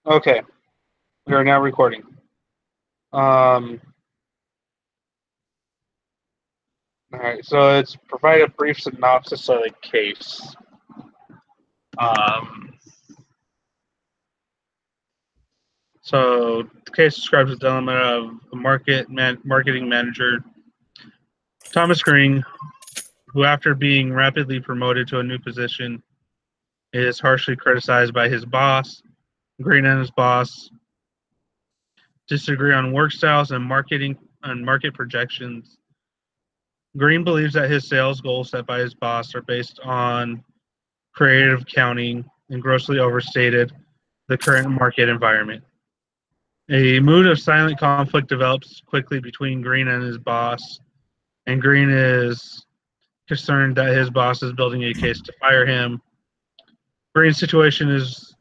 Okay, we are now recording. All right, so let's provide a brief synopsis of the case. Um, so the case describes the dilemma of a marketing manager, Thomas Green, who, after being rapidly promoted to a new position, is harshly criticized by his boss. Green and his boss disagree on work styles and market projections. Green believes that his sales goals set by his boss are based on creative accounting and grossly overstated the current market environment. A mood of silent conflict develops quickly between Green and his boss, and Green is concerned that his boss is building a case to fire him. Green's situation is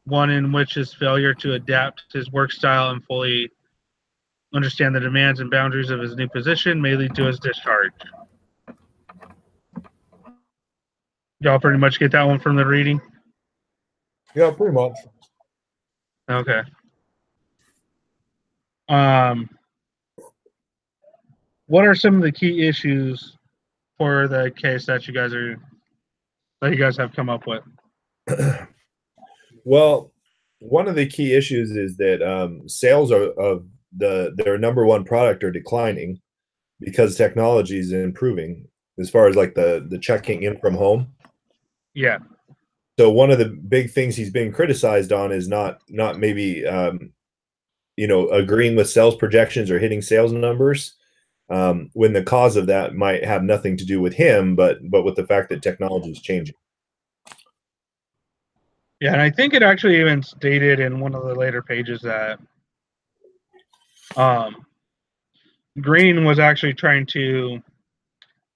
one in which his failure to adapt his work style and fully understand the demands and boundaries of his new position may lead to his discharge. Y'all pretty much get that one from the reading? Yeah, pretty much. Okay. What are some of the key issues for the case that you guys have come up with? Well, one of the key issues is that sales of their number one product are declining because technology is improving as far as like the checking in from home. Yeah. So one of the big things he's being criticized on is not maybe agreeing with sales projections or hitting sales numbers, when the cause of that might have nothing to do with him, but with the fact that technology is changing. Yeah, and I think it actually even stated in one of the later pages that Green was actually trying to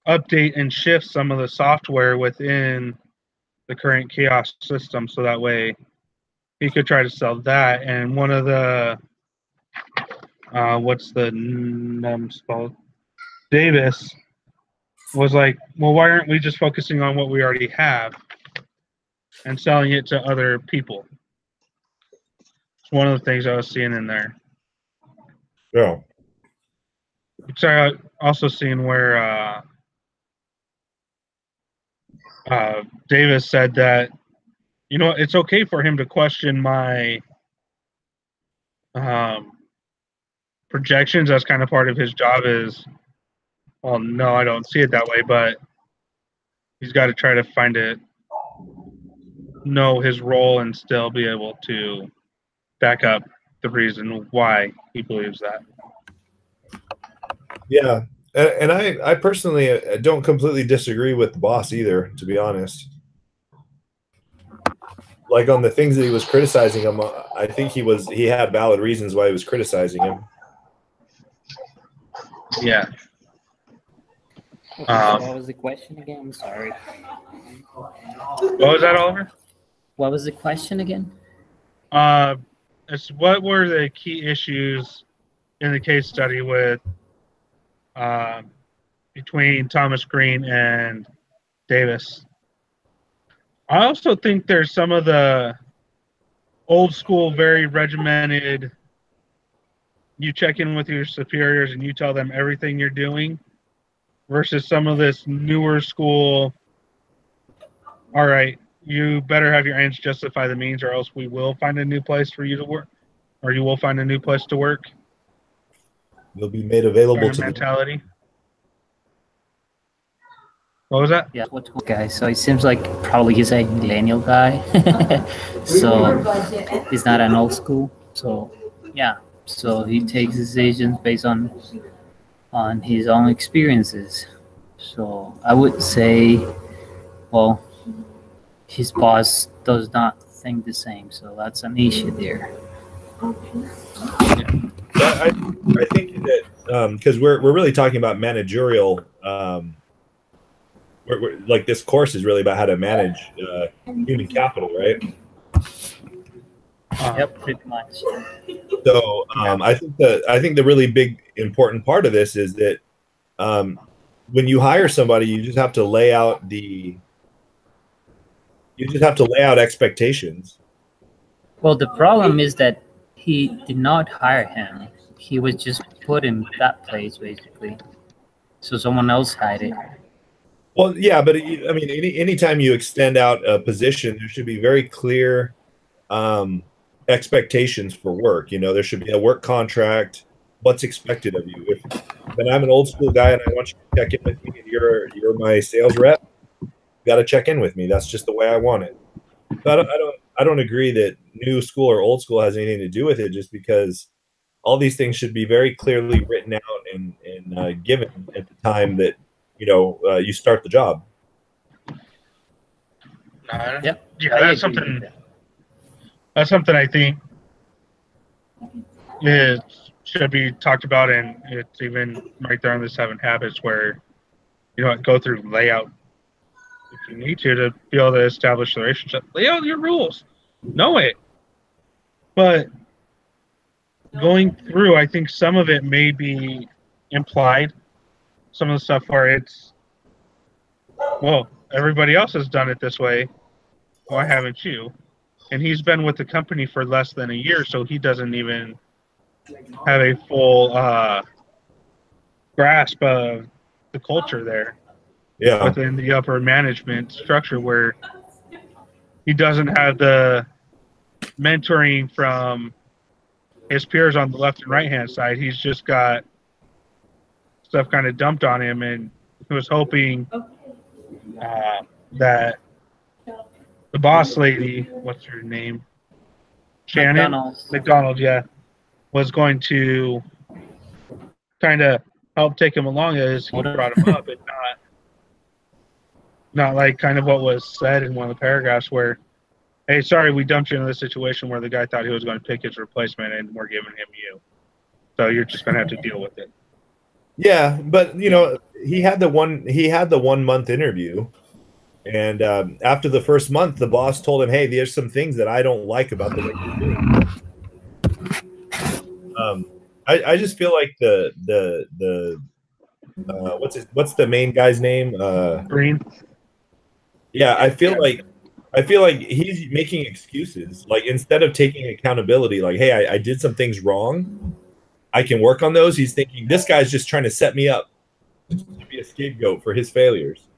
update and shift some of the software within the current kiosk system so that way he could try to sell that. And one of the what's the spell? Davis was like, well, why aren't we just focusing on what we already have and selling it to other people? It's one of the things I was seeing in there. Yeah. So also seeing where Davis said that, it's okay for him to question my projections. That's kind of part of his job is, well, no, I don't see it that way, but he's got to try to know his role and still be able to back up the reason why he believes that. Yeah. And I personally don't completely disagree with the boss either, to be honest. Like on the things that he was criticizing him, I think he had valid reasons why he was criticizing him. Yeah. Okay, so what was the question again? I'm sorry. What was that, Oliver? What was the question again? What were the key issues in the case study with between Thomas Green and Davis? I also think there's some of the old school, very regimented, you check in with your superiors and you tell them everything you're doing, versus some of this newer school, all right, you better have your ends justify the means or else we will find a new place for you to work, or you will find a new place to work. You'll be made available to mentality. What was that? Yeah, what guy? So it seems like probably he's a millennial guy. So he's not an old school. So yeah. So he takes decisions based on his own experiences. So I would say, well, his boss does not think the same. So that's an issue there. I think that because we're really talking about managerial. Like this course is really about how to manage human capital, right? Yep, pretty much. So I think the really big important part of this is that when you hire somebody, you just have to lay out expectations, Well, the problem is that he did not hire him. He was just put in that place, basically. So someone else hired it. Well, yeah, but I mean, anytime you extend out a position, there should be very clear expectations for work. You know, there should be a work contract. What's expected of you? When I'm an old school guy and I want you to check in with me, and you're my sales rep, you got to check in with me. That's just the way I want it. But I don't agree that new school or old school has anything to do with it. Just because all these things should be very clearly written out and given at the time that you start the job. Yep. Yeah, that's something. That's something I think it should be talked about, and it's even right there on the 7 habits where go through layout if you need to be able to establish the relationship. Lay out your rules, know it, but going through, I think some of it may be implied. Some of the stuff where it's, well, everybody else has done it this way. Why haven't you? And he's been with the company for less than a year, so he doesn't even have a full grasp of the culture there. Yeah. Within the upper management structure, where he doesn't have the mentoring from his peers on the left and right hand side. He's just got stuff kind of dumped on him, and he was hoping that the boss lady, what's her name? Shannon McDonald, yeah, was going to kind of help take him along as he brought him up, and not like kind of what was said in one of the paragraphs where, hey, sorry, we dumped you into this situation where the guy thought he was going to pick his replacement, and we're giving him you. So you're just going to have to deal with it. Yeah, but he had the 1 month interview, and after the first month, the boss told him, "Hey, there's some things that I don't like about the way you're doing." I just feel like the what's the main guy's name? Green. Yeah, I feel like he's making excuses. Like, instead of taking accountability, like, hey, I did some things wrong, I can work on those. He's thinking, this guy's just trying to set me up to be a scapegoat for his failures.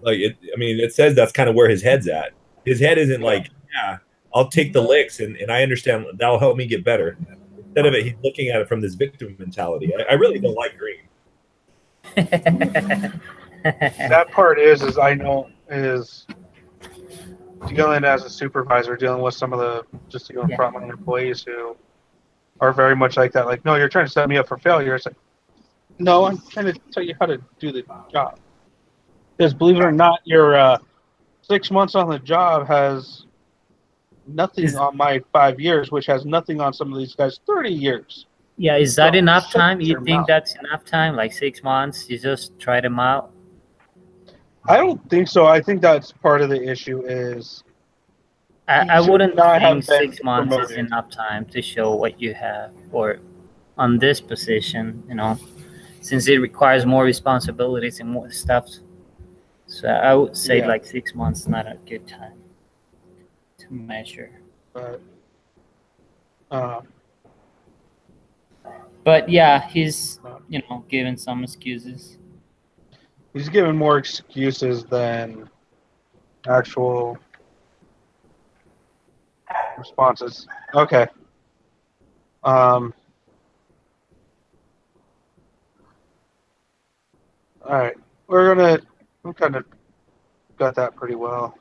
Like, it says that's kind of where his head's at. His head isn't like, yeah, I'll take the licks and I understand that'll help me get better. Instead of it, he's looking at it from this victim mentality. I really don't like Green. That part is dealing as a supervisor, dealing with some of the frontline employees who are very much like that. Like, no, you're trying to set me up for failure. It's like, no, I'm trying to tell you how to do the job. Because believe it or not, your 6 months on the job has nothing on my 5 years, which has nothing on some of these guys' 30 years. Yeah, is that enough time? You think that's enough time? Like 6 months? You just try them out? I don't think so. I think that's part of the issue is I wouldn't think 6 months is enough time to show what you have, or on this position, since it requires more responsibilities and more stuff. So I would say like 6 months is not a good time to measure. But yeah, he's giving some excuses. He's giving more excuses than actual responses. Okay. All right. We kind of got that pretty well.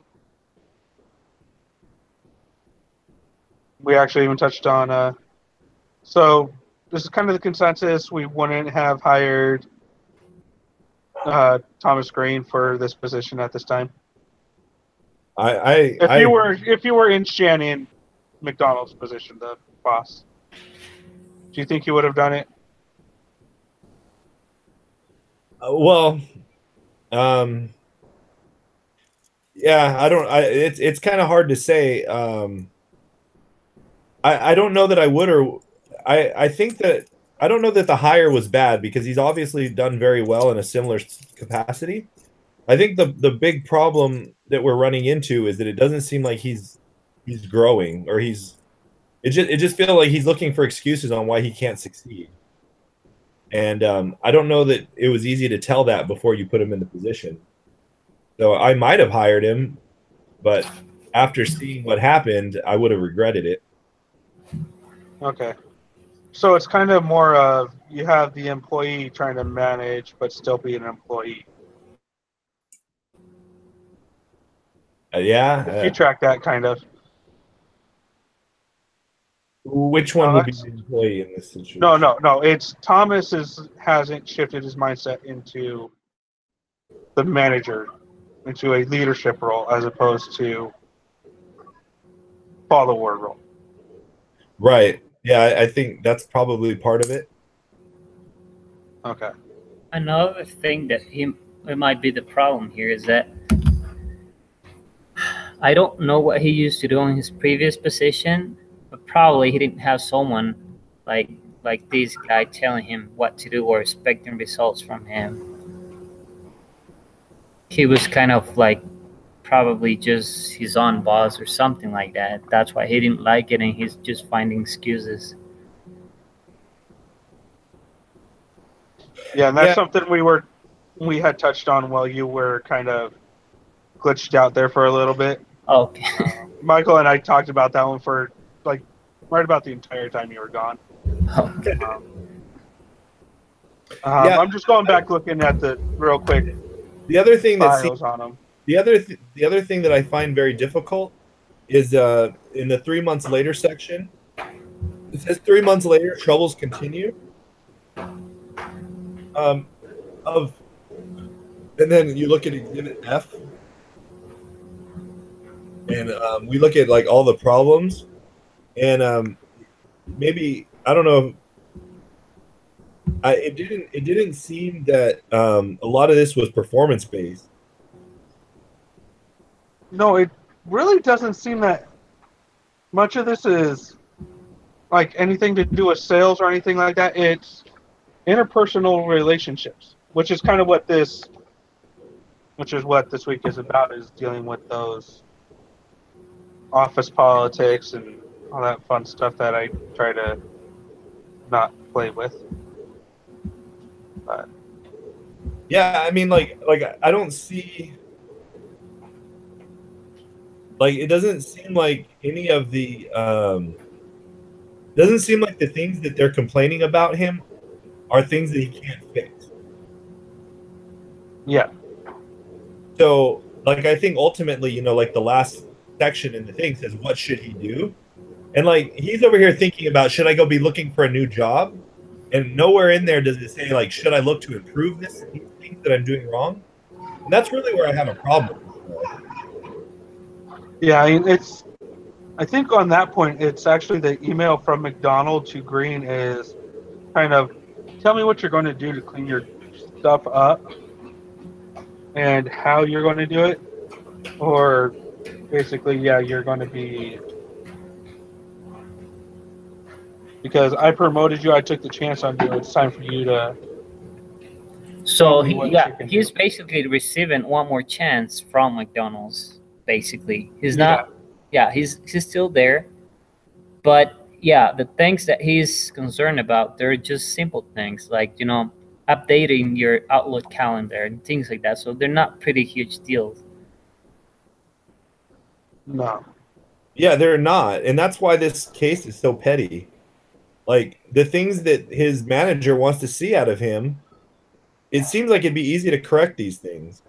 We actually even touched on, so this is kind of the consensus. We wouldn't have hired Thomas Green for this position at this time. If you were in Shannon McDonald's position, the boss, do you think you would have done it? Yeah, I don't. It's kind of hard to say. I don't know that I would, or I think that I don't know that the hire was bad, because he's obviously done very well in a similar capacity. I think the big problem that we're running into is that it doesn't seem like he's he's growing, or it just feels like he's looking for excuses on why he can't succeed. And I don't know that it was easy to tell that before you put him in the position. So I might have hired him, but after seeing what happened, I would have regretted it. Okay. So it's kind of more of you have the employee trying to manage but still be an employee. Yeah. You track that kind of. Which one would be the employee in this situation? No. It's Thomas hasn't shifted his mindset into the manager, into a leadership role as opposed to follower role. Right. Yeah, I think that's probably part of it. Okay. Another thing that it might be the problem here is that I don't know what he used to do in his previous position, but probably he didn't have someone like this guy telling him what to do or expecting results from him. He was kind of like probably just his own boss or something like that. That's why he didn't like it, and he's just finding excuses. Yeah, and that's something we had touched on while you were kind of glitched out there for a little bit. Okay. Michael and I talked about that one for like right about the entire time you were gone. Okay. Yeah. I'm just going back looking at the real quick. The other thing on them. The other thing that I find very difficult is in the 3 months later section. It says 3 months later, troubles continue. And then you look at Exhibit F, and we look at like all the problems, and maybe I don't know. It didn't seem that a lot of this was performance based. No, it really doesn't seem that much of this is like anything to do with sales or anything like that. It's interpersonal relationships, which is kind of what this week is about, is dealing with those office politics and all that fun stuff that I try to not play with. But yeah, I mean, like I don't see. Like, it doesn't seem like any of the doesn't seem like the things that they're complaining about him are things that he can't fix. Yeah. So, like, I think ultimately, like the last section in the thing says, what should he do? And like, he's over here thinking about, should I go be looking for a new job? And nowhere in there does it say, like, should I look to improve these things that I'm doing wrong? And that's really where I have a problem. Yeah, I think on that point, it's actually the email from McDonald to Green is kind of, tell me what you're going to do to clean your stuff up and how you're going to do it. Or basically, yeah, you're going to be, because I promoted you, I took the chance on you, it's time for you to. So he's basically receiving one more chance from McDonald's. Basically, he's not. Yeah, he's still there, but yeah, the things that he's concerned about, they're just simple things like updating your Outlook calendar and things like that. So they're not pretty huge deals. No. Yeah, they're not, and that's why this case is so petty. Like, the things that his manager wants to see out of him, it seems like it'd be easy to correct these things.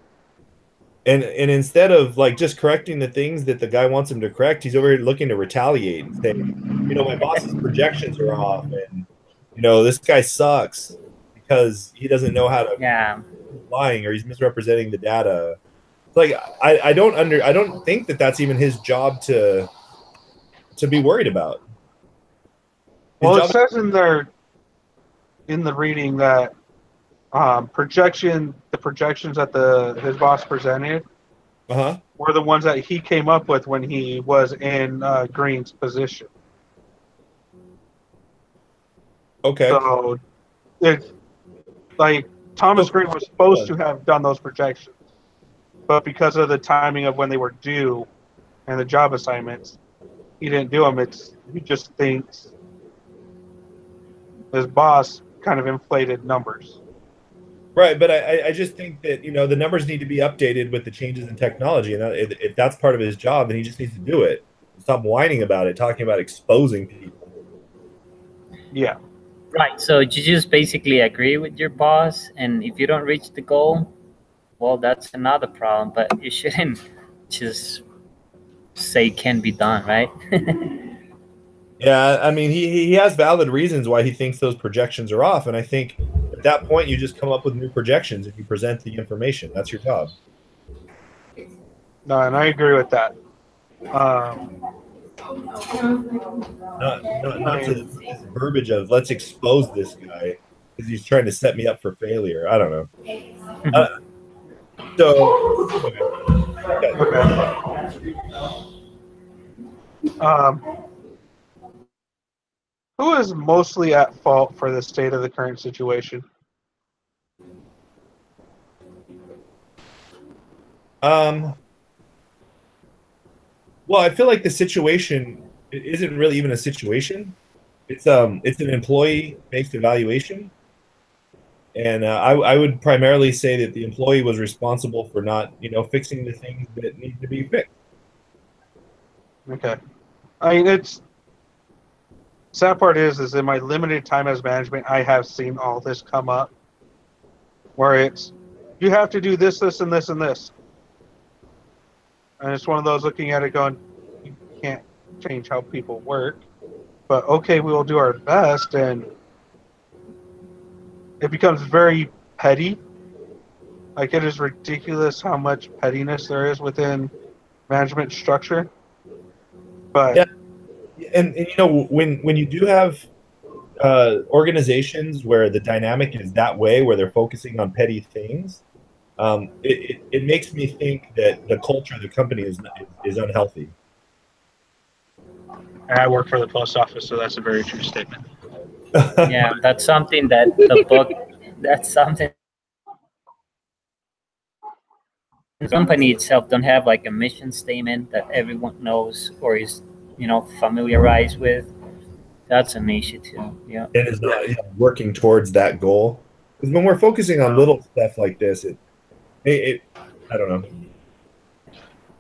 And instead of like just correcting the things that the guy wants him to correct, he's over here looking to retaliate and say, my boss's projections are off, and this guy sucks because he doesn't know how to. Yeah. He's lying, or he's misrepresenting the data. Like, I don't think that that's even his job to be worried about. Well, it says in the reading that the projections that his boss presented were the ones that he came up with when he was in Green's position. Okay. So it's like Thomas Green was supposed to have done those projections, but because of the timing of when they were due and the job assignments, he didn't do them. He just thinks his boss kind of inflated numbers. Right, but I just think that the numbers need to be updated with the changes in technology, and if that's part of his job, then he just needs to do it. Stop whining about it, talking about exposing people. Yeah. Right. So you just basically agree with your boss, and if you don't reach the goal, well, that's another problem. But you shouldn't just say can be done, right? Yeah, I mean, he has valid reasons why he thinks those projections are off, and I think at that point you just come up with new projections and you present the information. That's your job. No, and I agree with that. Not to this verbiage of let's expose this guy because he's trying to set me up for failure. I don't know. Who is mostly at fault for the state of the current situation? Well, I feel like the situation isn't really even a situation. It's an employee-based evaluation, and I would primarily say that the employee was responsible for not, fixing the things that need to be fixed. Okay, I mean sad part is in my limited time as management, I have seen all this come up, where it's you have to do this, this, and this, and this. And it's one of those looking at it going, you can't change how people work. But okay, we will do our best. And it becomes very petty. Like, it is ridiculous how much pettiness there is within management structure. But yeah. And when you do have organizations where the dynamic is that way, where they're focusing on petty things, it makes me think that the culture of the company is unhealthy. I work for the post office, so that's a very true statement. Yeah, that's something that the book. That's something. The company itself don't have like a mission statement that everyone knows or is familiarized with. That's an issue too. Yeah, and is not working towards that goal. Because when we're focusing on little stuff like this, it I don't know.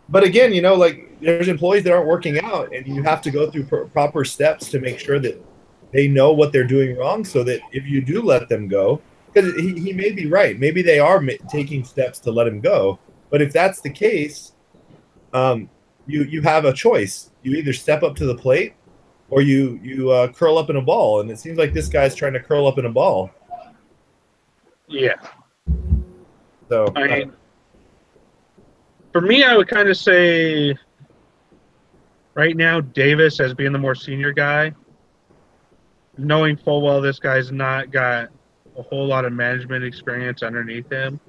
But again, like there's employees that aren't working out, and you have to go through proper steps to make sure that they know what they're doing wrong, so that if you do let them go, because he may be right, maybe they are taking steps to let him go. But if that's the case, you have a choice. You either step up to the plate, or you curl up in a ball. And it seems like this guy's trying to curl up in a ball. Yeah. So I mean, for me, I would kind of say right now, Davis as being the more senior guy, knowing full well this guy's not got a whole lot of management experience underneath him,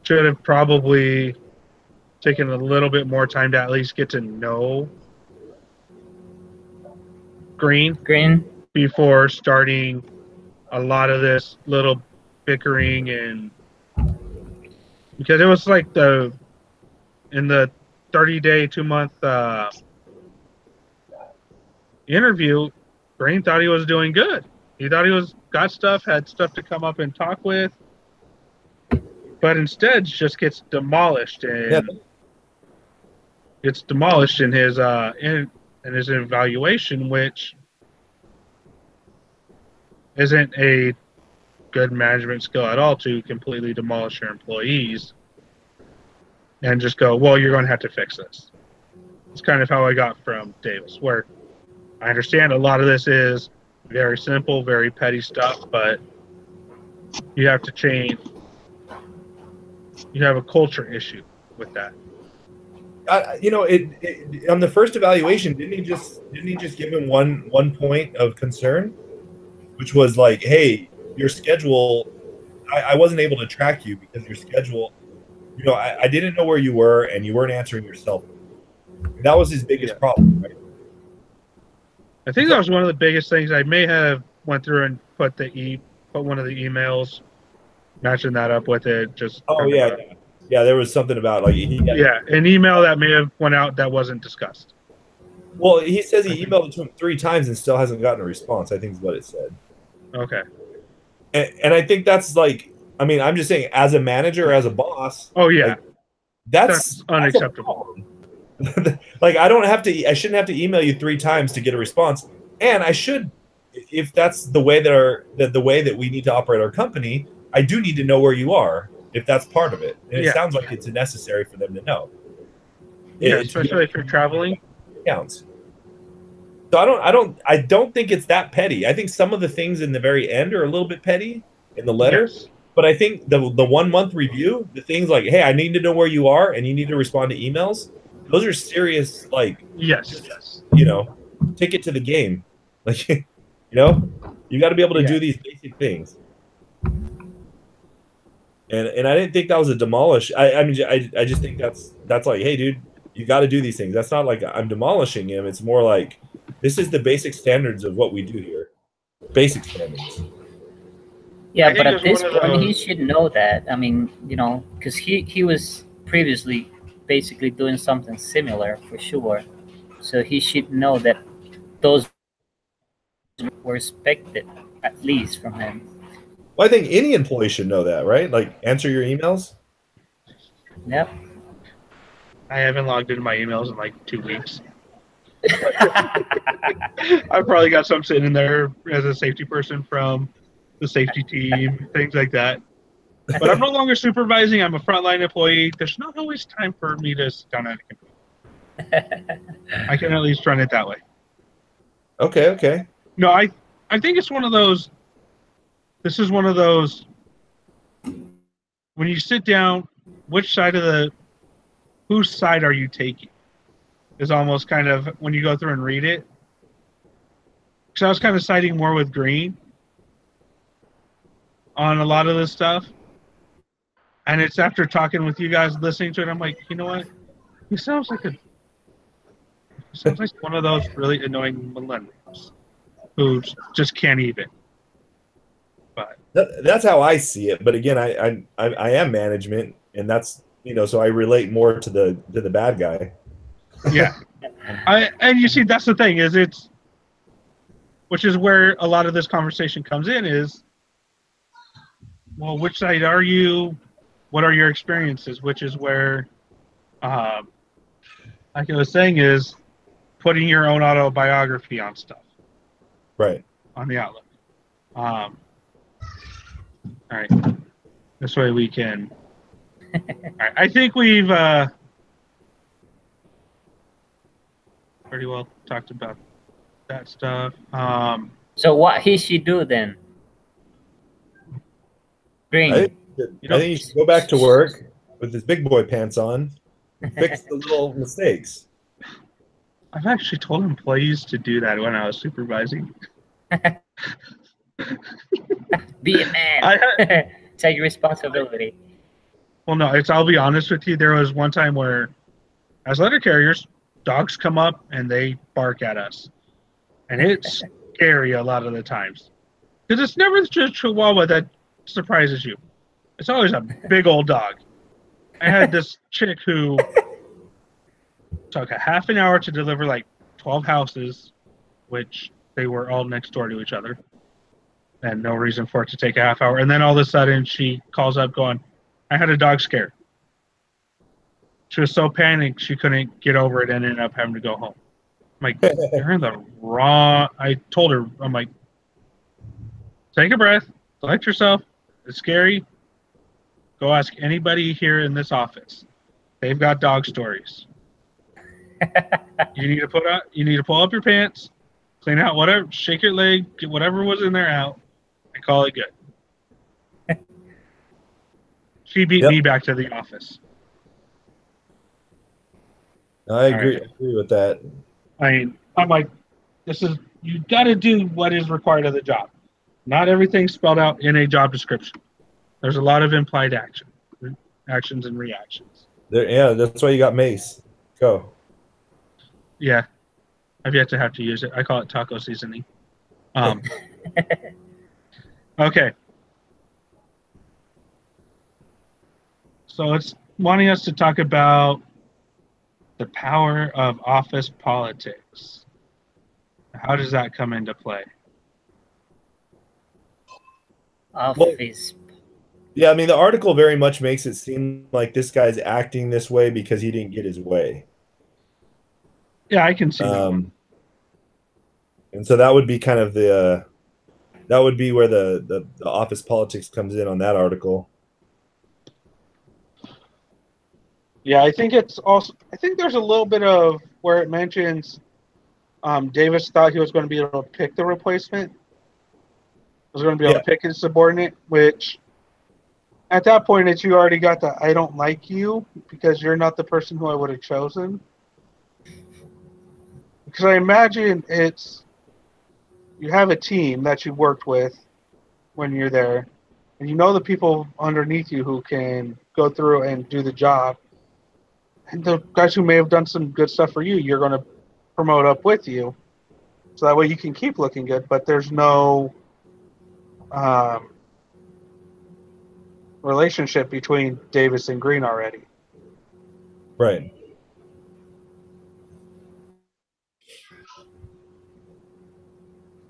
should have probably taken a little bit more time to at least get to know Green before starting a lot of this little bickering, and because it was like in the 30-day, 2-month interview, Green thought he was doing good. He thought he had stuff to come up and talk with, but instead just gets demolished, and gets demolished in his in his evaluation, which isn't a good management skill at all, to completely demolish your employees and just go, well, you're going to have to fix this. It's kind of how I got from Davis, where I understand a lot of this is very simple, very petty stuff, but you have to change. You have a culture issue with that. On the first evaluation, didn't he just give him one point of concern, which was like, hey, your schedule, I wasn't able to track you because your schedule, I didn't know where you were, and you weren't answering yourself. That was his biggest problem, right? I think that was one of the biggest things. I may have went through and put one of the emails, matching that up with it. Just Yeah, there was something about like Yeah, an email that may have went out that wasn't discussed. Well, he says he emailed it to him 3 times and still hasn't gotten a response. I think is what it said. Okay. And I think that's like, I mean, I'm just saying, as a manager, as a boss. Oh yeah, like, that's unacceptable. Like I shouldn't have to email you 3 times to get a response, and I should, if that's the way the way that we need to operate our company, I do need to know where you are if that's part of it. And it sounds like it's necessary for them to know. Yeah, especially if you're traveling. Counts. So I don't think it's that petty. I think some of the things in the very end are a little bit petty in the letter, but I think the 1 month review, the things like, hey, I need to know where you are and you need to respond to emails. Those are serious, like, yes, you know, ticket to the game. Like, you know, you got to be able to do these basic things. And I didn't think that was a demolish. I mean, I just think that's like, hey, dude, you got to do these things. That's not like I'm demolishing him. It's more like, this is the basic standards of what we do here. Basic standards. Yeah, but at this point, he should know that. I mean, you know, because he was previously basically doing something similar for sure. So he should know that those were expected, at least from him. Well, I think any employee should know that, right? Like, answer your emails. Yep. I haven't logged into my emails in like 2 weeks. I've probably got some sitting in there as a safety person from the safety team, things like that. But I'm no longer supervising. I'm a frontline employee. There's not always time for me to sit down at a computer. I can at least run it that way. Okay. No, I think it's one of those. This is one of those. When you sit down, whose side are you taking? Is almost kind of when you go through and read it. Because I was kind of siding more with Green on a lot of this stuff. And it's after talking with you guys, listening to it, I'm like, you know what? He sounds like one of those really annoying millennials who just can't even. But that's how I see it. But again, I am management, and that's, you know, so I relate more to the bad guy. Yeah. And you see, that's the thing, which is where a lot of this conversation comes in is, well, which side are you? What are your experiences? Which is where, like I was saying, is putting your own autobiography on stuff. Right. On the Outlook. All right. This way we can. All right. I think we've pretty well talked about that stuff. So what he should do then? Green. I think he should go back to work with his big boy pants on and fix the little mistakes. I've actually told employees to do that when I was supervising. Be a man. Take responsibility. Well, no, I'll be honest with you. There was one time where, as letter carriers, dogs come up and they bark at us. And it's scary a lot of the times. Because it's never just Chihuahua that surprises you. It's always a big old dog. I had this chick who took a half an hour to deliver like 12 houses, which they were all next door to each other. And no reason for it to take a half hour. And then all of a sudden she calls up going, I had a dog scare. She was so panicked she couldn't get over it and ended up having to go home. I'm like, you're in the wrong. I told her, I'm like, take a breath, collect yourself. It's scary. Go ask anybody here in this office. They've got dog stories. You need to pull up your pants, clean out whatever, shake your leg, get whatever was in there out, and call it good. She beat me back to the office. I agree with that. I'm like, you got to do what is required of the job. Not everything's spelled out in a job description. There's a lot of implied actions and reactions. Yeah, that's why you got Mace. Go. Yeah, I've yet to have to use it. I call it taco seasoning. Okay. So wanting us to talk about the power of office politics. How does that come into play? Office. Yeah, I mean, the article very much makes it seem like this guy's acting this way because he didn't get his way. Yeah, I can see that. And so that would be kind of that would be where the office politics comes in on that article. Yeah, I think it's also. I think there's a little bit of where it mentions Davis thought he was going to be able to pick the replacement. Was going to be able to pick his subordinate, which at that point it's you already got the I don't like you because you're not the person who I would have chosen. Because I imagine it's you have a team that you worked with when you're there, and you know the people underneath you who can go through and do the job. And the guys who may have done some good stuff for you, you're going to promote up with you. So that way you can keep looking good, but there's no relationship between Davis and Green already. Right.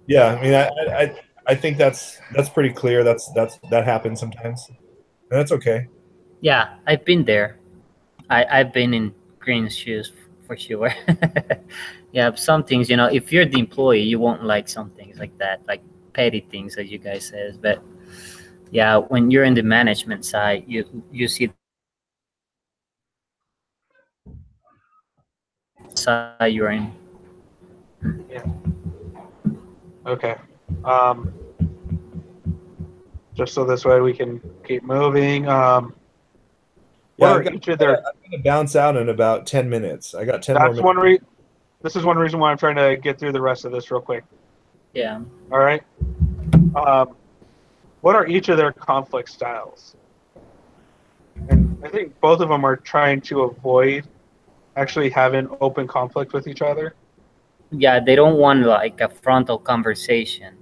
Yeah, I mean, I think that's pretty clear. That happens sometimes, and that's okay. Yeah, I've been there. I've been in Green's shoes for sure. Yeah, some things, if you're the employee, you won't like some things like that, like petty things that you guys says. But yeah, when you're in the management side, you see the side you're in. Yeah. Okay. Just so this way we can keep moving. I'm going to bounce out in about 10 minutes. I got 10 more minutes. This is one reason why I'm trying to get through the rest of this real quick. Yeah. All right. What are each of their conflict styles? And I think both of them are trying to avoid actually having open conflict with each other. Yeah, they don't want like a frontal conversation,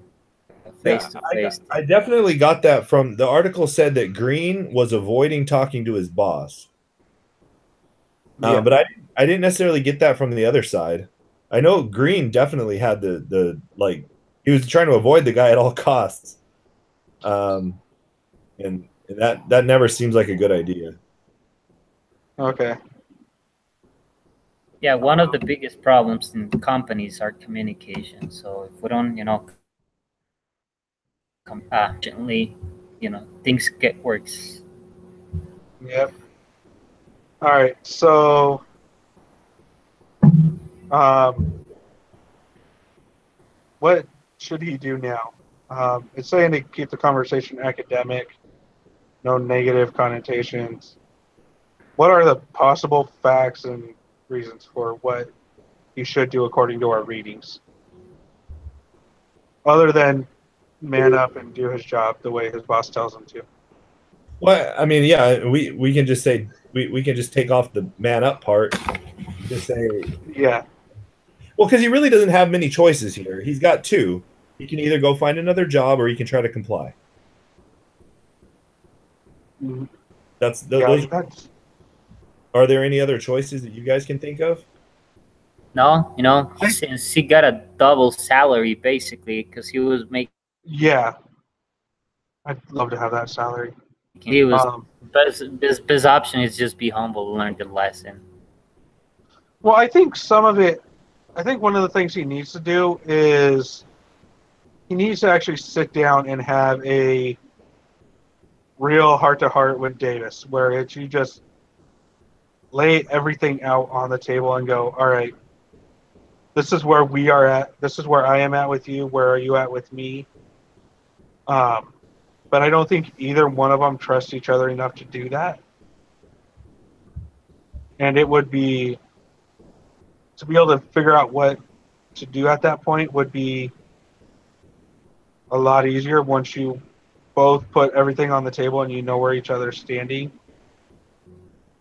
face to face. I definitely got that from the article. Said that Green was avoiding talking to his boss. But I didn't necessarily get that from the other side. I know Green definitely had the he was trying to avoid the guy at all costs. And that never seems like a good idea. Okay. Yeah, one of the biggest problems in companies are communication. So if we don't, compassionately, things get worse. Yep. All right. So, what should he do now? It's saying to keep the conversation academic, no negative connotations. What are the possible facts and reasons for what he should do according to our readings? Other than man up and do his job the way his boss tells him to. Well, I mean, yeah, we can just say we can just take off the man up part. Just say yeah. Well, because he really doesn't have many choices here. He's got two. He can either go find another job or he can try to comply. Mm-hmm. Those. Are there any other choices that you guys can think of? No, since he got a double salary basically because he was making. Yeah, I'd love to have that salary. He was best option is just be humble, learn the lesson. Well, I think some of it. I think one of the things he needs to do is he needs to actually sit down and have a real heart-to-heart with Davis, where it's you just lay everything out on the table and go, all right, this is where we are at. This is where I am at with you. Where are you at with me? But I don't think either one of them trust each other enough to do that. And it would be, to be able to figure out what to do at that point would be a lot easier once you both put everything on the table and you know where each other's standing.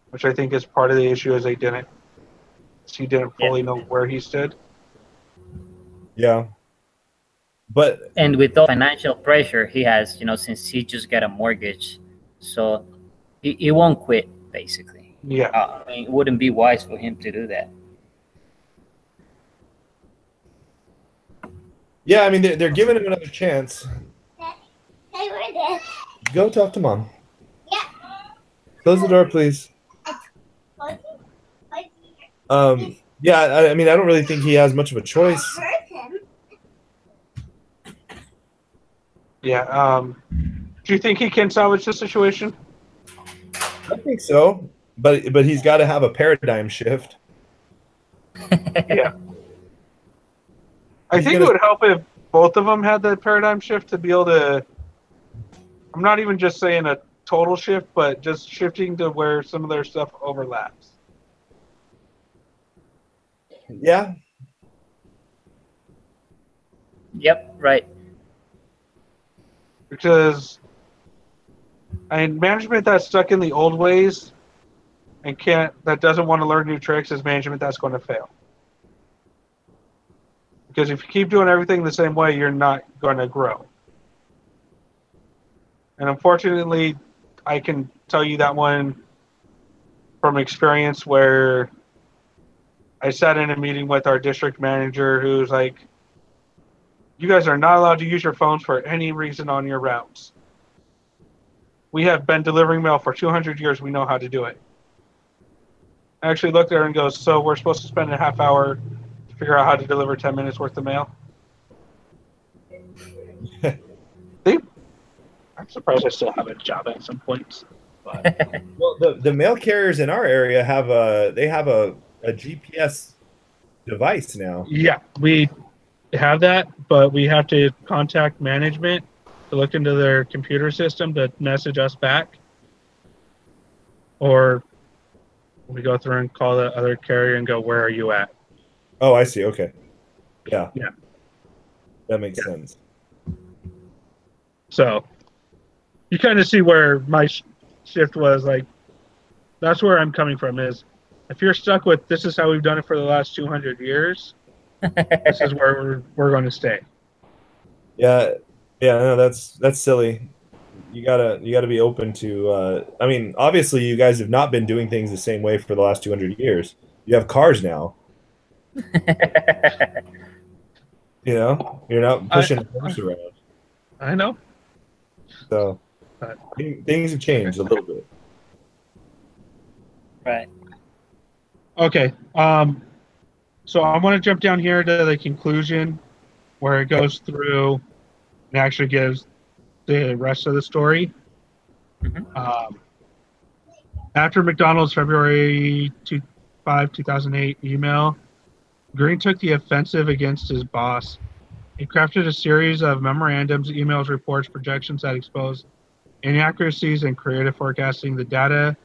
Which I think is part of the issue is he didn't fully know where he stood. Yeah. And with the financial pressure he has, since he just got a mortgage, so he won't quit basically. Yeah. I mean, it wouldn't be wise for him to do that. Yeah, I mean, they're giving him another chance. Hey, where this? Go talk to mom. Yeah. Close the door, please. Yeah, I mean, I don't really think he has much of a choice. Yeah. Do you think he can salvage the situation? I think so, but he's got to have a paradigm shift. Yeah. I think it would help if both of them had that paradigm shift to be able to. I'm not even just saying a total shift, but just shifting to where some of their stuff overlaps. Yeah. Yep, right. Because management that's stuck in the old ways and that doesn't want to learn new tricks is management that's going to fail. Because if you keep doing everything the same way, you're not going to grow. And unfortunately, I can tell you that one from experience where I sat in a meeting with our district manager who's like, you guys are not allowed to use your phones for any reason on your routes. We have been delivering mail for 200 years. We know how to do it. I actually looked at her and goes, so we're supposed to spend a half hour to figure out how to deliver 10 minutes worth of mail? I'm surprised I still have a job at some points. But. Well, the mail carriers in our area have a GPS device now. Yeah, we have that, but we have to contact management to look into their computer system to message us back. Or we go through and call the other carrier and go, where are you at? Oh, I see. Okay. Yeah. Yeah. That makes sense. So you kind of see where my shift was like, that's where I'm coming from is if you're stuck with this is how we've done it for the last 200 years, this is where we're going to stay. Yeah. Yeah, no, that's silly. You gotta be open to I mean, obviously you guys have not been doing things the same way for the last 200 years. You have cars now. You know, you're not pushing a horse around. I know. So things have changed a little bit. Right. Okay. So I want to jump down here to the conclusion where it goes through and actually gives the rest of the story. Mm-hmm. After McDonald's February 5, 2008 email, Green took the offensive against his boss. He crafted a series of memorandums, emails, reports, projections that exposed inaccuracies in creative forecasting. The data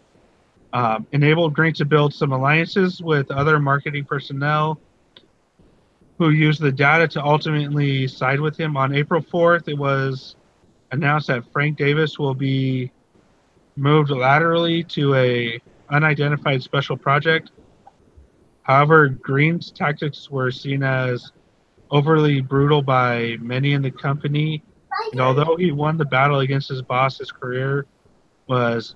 enabled Green to build some alliances with other marketing personnel who used the data to ultimately side with him. On April 4th, it was announced that Frank Davis will be moved laterally to a unidentified special project. However, Green's tactics were seen as overly brutal by many in the company, and although he won the battle against his boss, his career was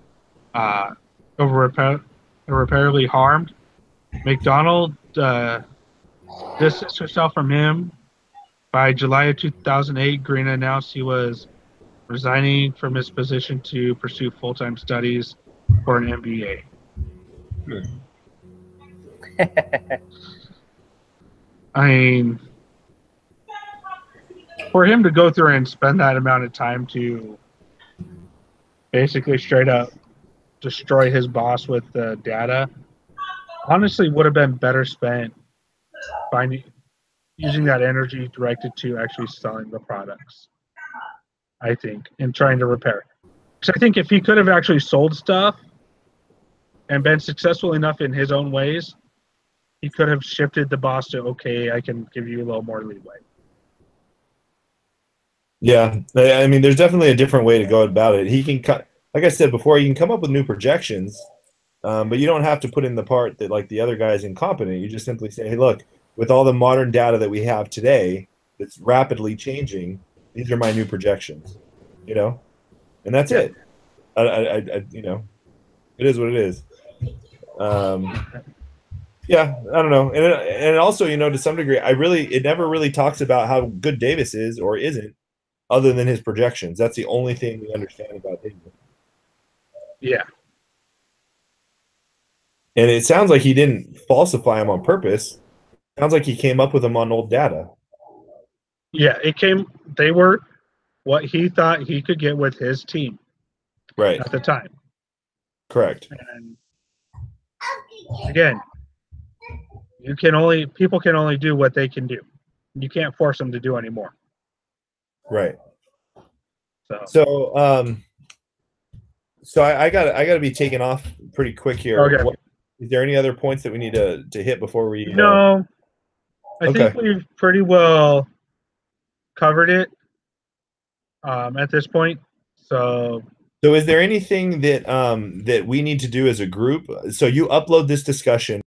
irreparably harmed. McDonald distanced herself from him. By July of 2008, Green announced he was resigning from his position to pursue full-time studies for an MBA. I mean, for him to go through and spend that amount of time to basically straight up destroy his boss with the data, honestly would have been better spent using that energy directed to actually selling the products, I think, and trying to repair it. Because I think if he could have actually sold stuff and been successful enough in his own ways, he could have shifted the boss to, okay, I can give you a little more leeway. Yeah, I mean, there's definitely a different way to go about it. He can, like I said before, you can come up with new projections, but you don't have to put in the part that like the other guy's incompetent. You just simply say, hey, look, with all the modern data that we have today, that's rapidly changing, these are my new projections, you know, and that's it. You know, It is what it is. Yeah, I don't know, and also, to some degree, it never really talks about how good Davis is or isn't, other than his projections. That's the only thing we understand about him. Yeah. And it sounds like he didn't falsify them on purpose. Sounds like he came up with them on old data. Yeah, they were what he thought he could get with his team Right. at the time. Correct. And again, people can only do what they can do. You can't force them to do anymore. Right. So I gotta be taken off pretty quick here. Okay. Is there any other points that we need to hit before we? No, I think we've pretty well covered it at this point. So is there anything that that we need to do as a group? So you upload this discussion.